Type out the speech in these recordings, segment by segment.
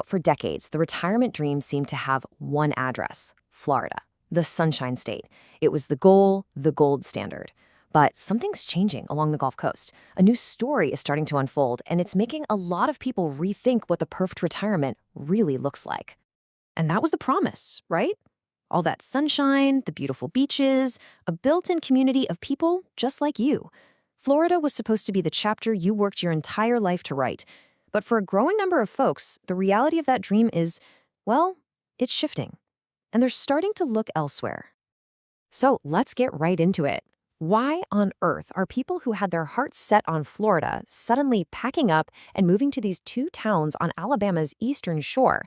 For decades, the retirement dream seemed to have one address: Florida, the Sunshine State. It was the goal, the gold standard. But something's changing along the Gulf Coast. A new story is starting to unfold, and it's making a lot of people rethink what the perfect retirement really looks like. And that was the promise, right? All that sunshine, the beautiful beaches, a built-in community of people just like you. Florida was supposed to be the chapter you worked your entire life to write. But for a growing number of folks, the reality of that dream is, well, it's shifting. And they're starting to look elsewhere. So let's get right into it. Why on earth are people who had their hearts set on Florida suddenly packing up and moving to these two towns on Alabama's eastern shore?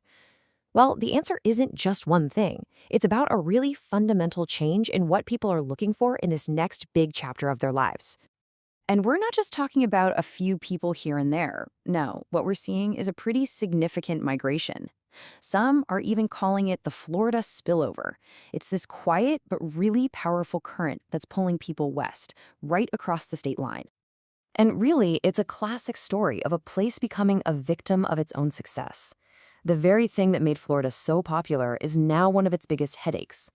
Well, the answer isn't just one thing. It's about a really fundamental change in what people are looking for in this next big chapter of their lives. And we're not just talking about a few people here and there. No, what we're seeing is a pretty significant migration. Some are even calling it the Florida spillover. It's this quiet but really powerful current that's pulling people west, right across the state line. And really, it's a classic story of a place becoming a victim of its own success. The very thing that made Florida so popular is now one of its biggest headaches.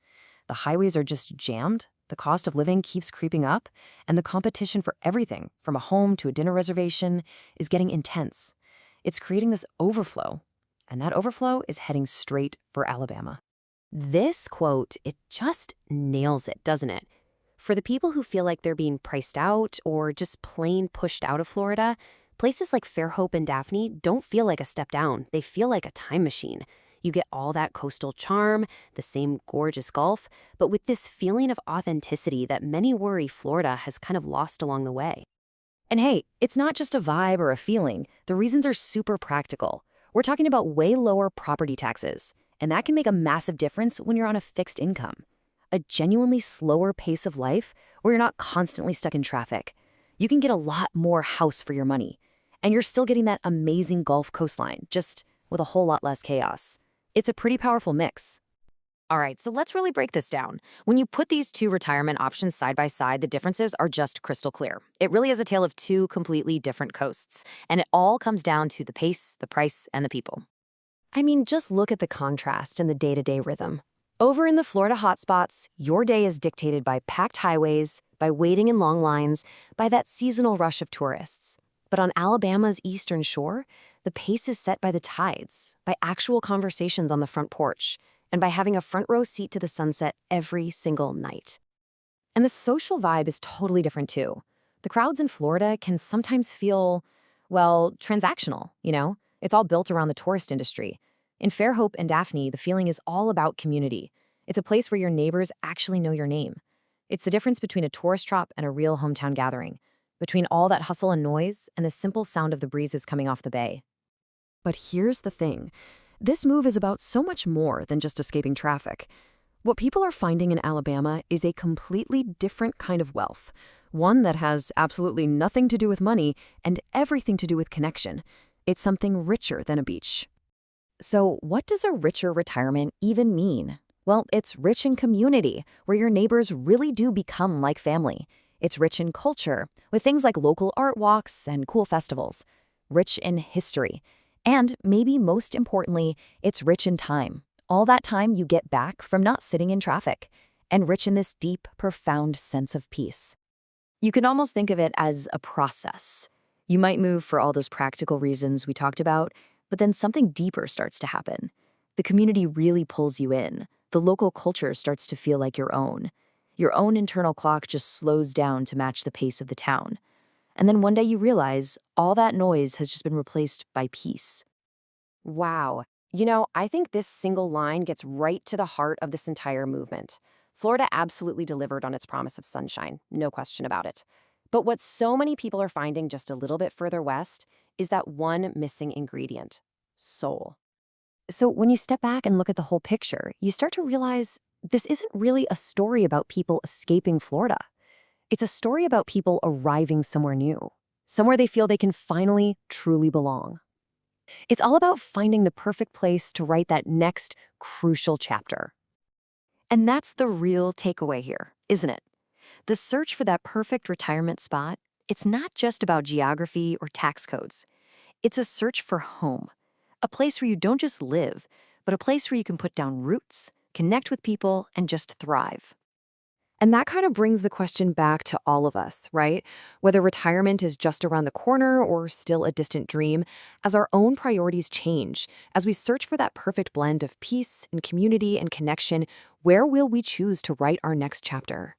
The highways are just jammed, the cost of living keeps creeping up, and the competition for everything, from a home to a dinner reservation, is getting intense. It's creating this overflow, and that overflow is heading straight for Alabama. This quote, it just nails it, doesn't it? For the people who feel like they're being priced out or just plain pushed out of Florida, places like Fairhope and Daphne don't feel like a step down. They feel like a time machine. You get all that coastal charm, the same gorgeous Gulf, but with this feeling of authenticity that many worry Florida has kind of lost along the way. And hey, it's not just a vibe or a feeling. The reasons are super practical. We're talking about way lower property taxes, and that can make a massive difference when you're on a fixed income. A genuinely slower pace of life where you're not constantly stuck in traffic. You can get a lot more house for your money, and you're still getting that amazing Gulf coastline, just with a whole lot less chaos. It's a pretty powerful mix. All right, so let's really break this down. When you put these two retirement options side by side, the differences are just crystal clear. It really is a tale of two completely different coasts, and it all comes down to the pace, the price, and the people. I mean, just look at the contrast in the day-to-day rhythm. Over in the Florida hotspots, your day is dictated by packed highways, by waiting in long lines, by that seasonal rush of tourists. But on Alabama's eastern shore, the pace is set by the tides, by actual conversations on the front porch, and by having a front row seat to the sunset every single night. And the social vibe is totally different too. The crowds in Florida can sometimes feel, well, transactional. It's all built around the tourist industry. In Fairhope and Daphne, the feeling is all about community. It's a place where your neighbors actually know your name. It's the difference between a tourist trap and a real hometown gathering, between all that hustle and noise and the simple sound of the breezes coming off the bay. But here's the thing. This move is about so much more than just escaping traffic. What people are finding in Alabama is a completely different kind of wealth, one that has absolutely nothing to do with money and everything to do with connection. It's something richer than a beach. So what does a richer retirement even mean? Well, it's rich in community, where your neighbors really do become like family. It's rich in culture, with things like local art walks and cool festivals. Rich in history. And maybe most importantly, it's rich in time. All that time you get back from not sitting in traffic. And rich in this deep, profound sense of peace. You can almost think of it as a process. You might move for all those practical reasons we talked about, but then something deeper starts to happen. The community really pulls you in. The local culture starts to feel like your own. Your own internal clock just slows down to match the pace of the town. And then one day you realize all that noise has just been replaced by peace. Wow. I think this single line gets right to the heart of this entire movement. Florida absolutely delivered on its promise of sunshine, no question about it. But what so many people are finding just a little bit further west is that one missing ingredient: soul. So when you step back and look at the whole picture, you start to realize this isn't really a story about people escaping Florida. It's a story about people arriving somewhere new, somewhere they feel they can finally truly belong. It's all about finding the perfect place to write that next crucial chapter. And that's the real takeaway here, isn't it? The search for that perfect retirement spot, it's not just about geography or tax codes. It's a search for home, A place where you don't just live, but a place where you can put down roots, connect with people, and just thrive. And that kind of brings the question back to all of us, right? Whether retirement is just around the corner or still a distant dream, as our own priorities change, as we search for that perfect blend of peace and community and connection, where will we choose to write our next chapter?